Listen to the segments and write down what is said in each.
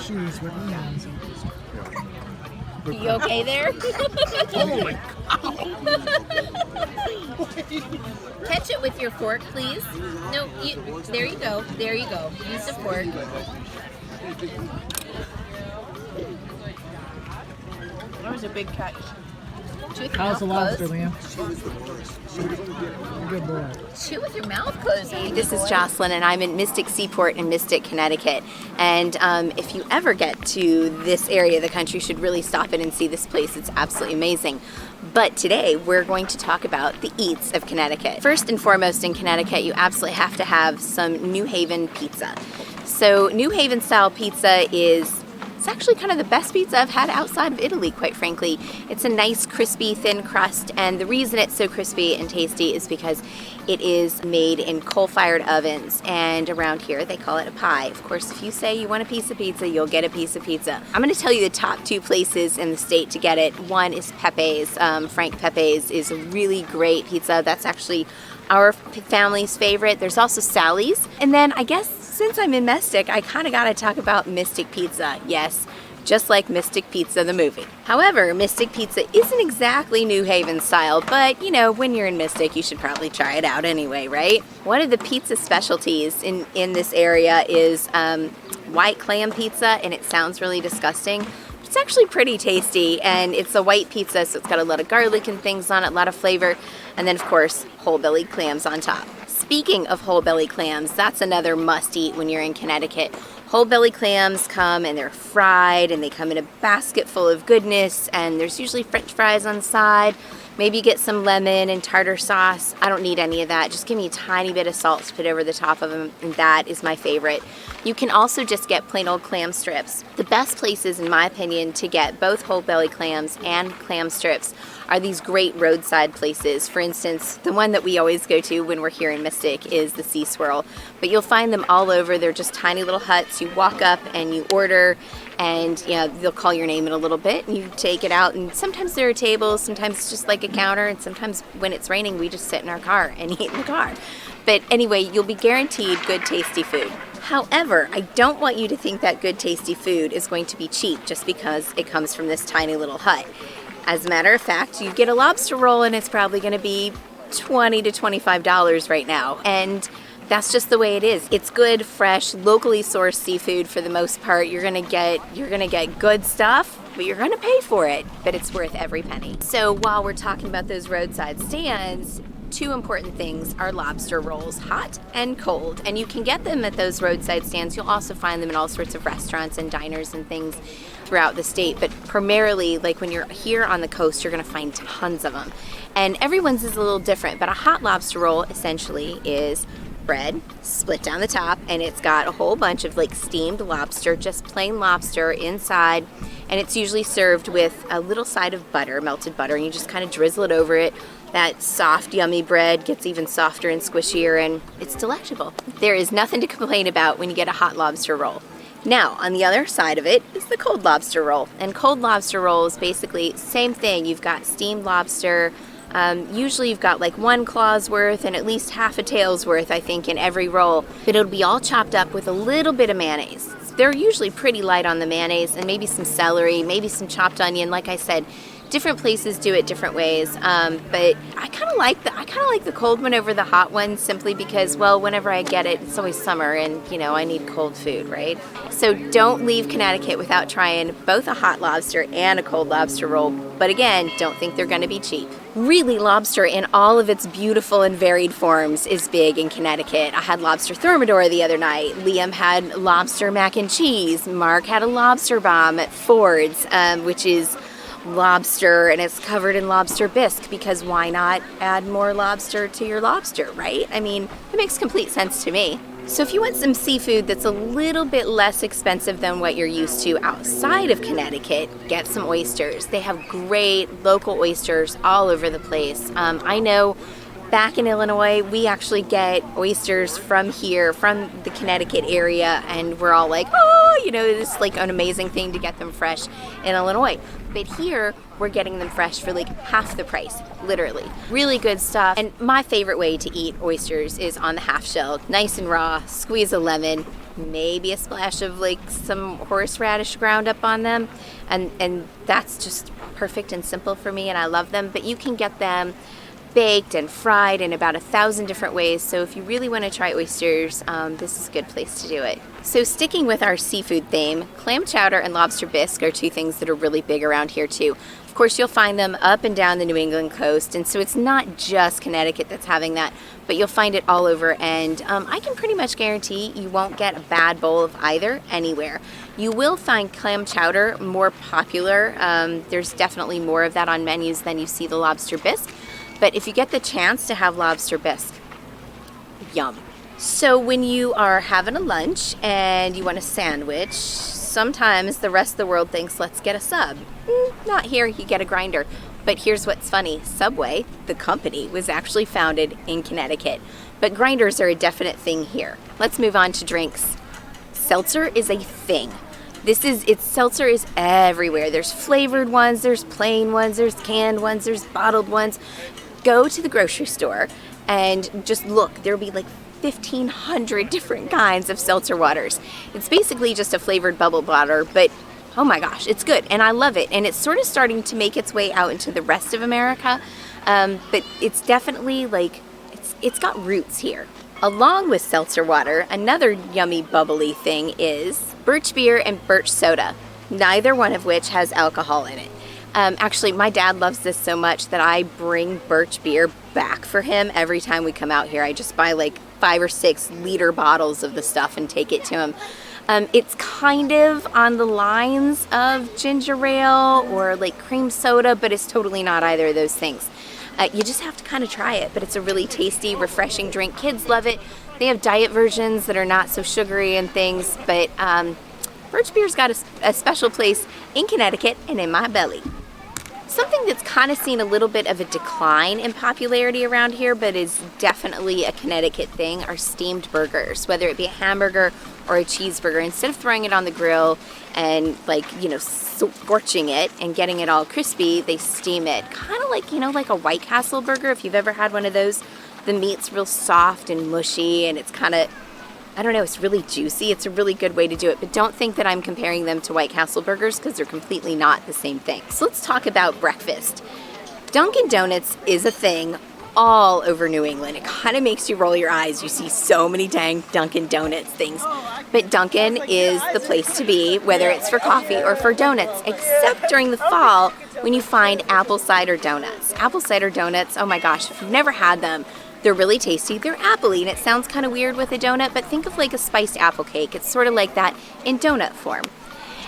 shoes with lemons. You okay there? Holy cow! Catch it with your fork, please. No, there you go. There you go. Use the fork. That was a big catch. How's the lobster, Liam? Good boy. Chew with your mouth closed. Hey, this is Jocelyn, and I'm in Mystic Seaport in Mystic, Connecticut. And if you ever get to this area of the country, you should really stop in and see this place. It's absolutely amazing. But today, we're going to talk about the eats of Connecticut. First and foremost, in Connecticut, you absolutely have to have some New Haven pizza. So New Haven style pizza it's actually kind of the best pizza I've had outside of Italy, quite frankly. It's a nice, crispy, thin crust, and the reason it's so crispy and tasty is because it is made in coal-fired ovens, and around here they call it a pie. Of course, if you say you want a piece of pizza, you'll get a piece of pizza. I'm going to tell you the top 2 places in the state to get it. One is Pepe's. Frank Pepe's is a really great pizza. That's actually our family's favorite. There's also Sally's, and then I guess since I'm in Mystic, I kind of got to talk about Mystic Pizza. Yes, just like Mystic Pizza, the movie. However, Mystic Pizza isn't exactly New Haven style, but you know, when you're in Mystic, you should probably try it out anyway, right? One of the pizza specialties in this area is white clam pizza, and it sounds really disgusting. It's actually pretty tasty, and it's a white pizza, so it's got a lot of garlic and things on it, a lot of flavor, and then of course, whole belly clams on top. Speaking of whole belly clams, that's another must eat when you're in Connecticut. Whole belly clams come and they're fried, and they come in a basket full of goodness, and there's usually french fries on the side. Maybe you get some lemon and tartar sauce. I don't need any of that. Just give me a tiny bit of salt to put over the top of them, and that is my favorite. You can also just get plain old clam strips. The best places, in my opinion, to get both whole belly clams and clam strips are these great roadside places. For instance, the one that we always go to when we're here in Mystic is the Sea Swirl. But you'll find them all over. They're just tiny little huts. You walk up and you order, and you know, they'll call your name in a little bit, and you take it out, and sometimes there are tables, sometimes it's just like a counter, and sometimes when it's raining we just sit in our car and eat in the car. But anyway, you'll be guaranteed good tasty food. However, I don't want you to think that good tasty food is going to be cheap just because it comes from this tiny little hut. As a matter of fact, you get a lobster roll and it's probably going to be $20 to $25 right now, and that's just the way it is. It's good, fresh, locally sourced seafood for the most part. You're gonna get good stuff, but you're gonna pay for it, but it's worth every penny. So while we're talking about those roadside stands, 2 important things are lobster rolls, hot and cold, and you can get them at those roadside stands. You'll also find them in all sorts of restaurants and diners and things throughout the state, but primarily, like when you're here on the coast, you're gonna find tons of them. And everyone's is a little different, but a hot lobster roll essentially is bread split down the top, and it's got a whole bunch of like steamed lobster, just plain lobster inside, and it's usually served with a little side of butter, melted butter, and you just kind of drizzle it over it. That soft, yummy bread gets even softer and squishier, and it's delectable. There is nothing to complain about when you get a hot lobster roll. Now, on the other side of it is the cold lobster roll, and cold lobster roll is basically same thing. You've got steamed lobster. Usually you've got like 1 claw's worth and at least half a tail's worth, I think, in every roll, but it'll be all chopped up with a little bit of mayonnaise. They're usually pretty light on the mayonnaise, and maybe some celery, maybe some chopped onion. Like I said, different places do it different ways, but I kind of like the cold one over the hot one, simply because, well, whenever I get it, it's always summer, and you know, I need cold food, right? So don't leave Connecticut without trying both a hot lobster and a cold lobster roll, but again, don't think they're going to be cheap. Really, lobster in all of its beautiful and varied forms is big in Connecticut. I had lobster thermidor the other night. Liam had lobster mac and cheese. Mark had a lobster bomb at Ford's, which is lobster, and it's covered in lobster bisque, because why not add more lobster to your lobster, right? I mean, it makes complete sense to me. So if you want some seafood that's a little bit less expensive than what you're used to outside of Connecticut, get some oysters. They have great local oysters all over the place. I know back in Illinois, we actually get oysters from here, from the Connecticut area, and we're all like, oh, you know, it's like an amazing thing to get them fresh in Illinois. But here, we're getting them fresh for like half the price, literally. Really good stuff. And my favorite way to eat oysters is on the half shell, nice and raw, squeeze a lemon, maybe a splash of like some horseradish ground up on them, and that's just perfect and simple for me, and I love them. But you can get them baked and fried in about 1,000 different ways, so if you really want to try oysters, this is a good place to do it. So sticking with our seafood theme, clam chowder and lobster bisque are two things that are really big around here too. Of course, you'll find them up and down the New England coast, and so it's not just Connecticut that's having that, but you'll find it all over, and I can pretty much guarantee you won't get a bad bowl of either anywhere. You will find clam chowder more popular. There's definitely more of that on menus than you see the lobster bisque. But if you get the chance to have lobster bisque, yum. So when you are having a lunch and you want a sandwich, sometimes the rest of the world thinks, let's get a sub. Not here, you get a grinder. But here's what's funny. Subway, the company, was actually founded in Connecticut. But grinders are a definite thing here. Let's move on to drinks. Seltzer is a thing. Seltzer is everywhere. There's flavored ones, there's plain ones, there's canned ones, there's bottled ones. Go to the grocery store and just look. There'll be like 1,500 different kinds of seltzer waters. It's basically just a flavored bubble water, but oh my gosh, it's good and I love it. And it's sort of starting to make its way out into the rest of America, but it's definitely like, it's got roots here. Along with seltzer water, another yummy bubbly thing is Birch Beer and Birch Soda, neither one of which has alcohol in it. Actually, my dad loves this so much that I bring Birch Beer back for him every time we come out here. I just buy like 5 or 6 liter bottles of the stuff and take it to him. It's kind of on the lines of ginger ale or like cream soda, but it's totally not either of those things. You just have to kind of try it, but it's a really tasty, refreshing drink. Kids love it. They have diet versions that are not so sugary and things, but Birch Beer's got a special place in Connecticut and in my belly. Something that's kind of seen a little bit of a decline in popularity around here, but is definitely a Connecticut thing, are steamed burgers. Whether it be a hamburger or a cheeseburger, instead of throwing it on the grill and scorching it and getting it all crispy, they steam it. Kind of like, like a White Castle burger, if you've ever had one of those. The meat's real soft and mushy, and it's kind of, I don't know, it's really juicy. It's a really good way to do it, but don't think that I'm comparing them to White Castle burgers because they're completely not the same thing. So let's talk about breakfast. Dunkin Donuts is a thing all over New England. It kind of makes you roll your eyes. You see so many dang Dunkin Donuts things, but Dunkin is the place to be, whether it's for coffee or for donuts, except during the fall when you find apple cider donuts. Apple cider donuts, oh my gosh, if you've never had them, they're really tasty. They're appley, and it sounds kind of weird with a donut, but think of like a spiced apple cake. It's sort of like that in donut form.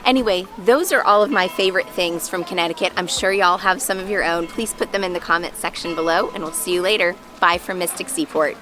Anyway, those are all of my favorite things from Connecticut. I'm sure y'all have some of your own. Please put them in the comment section below, and we'll see you later. Bye from Mystic Seaport.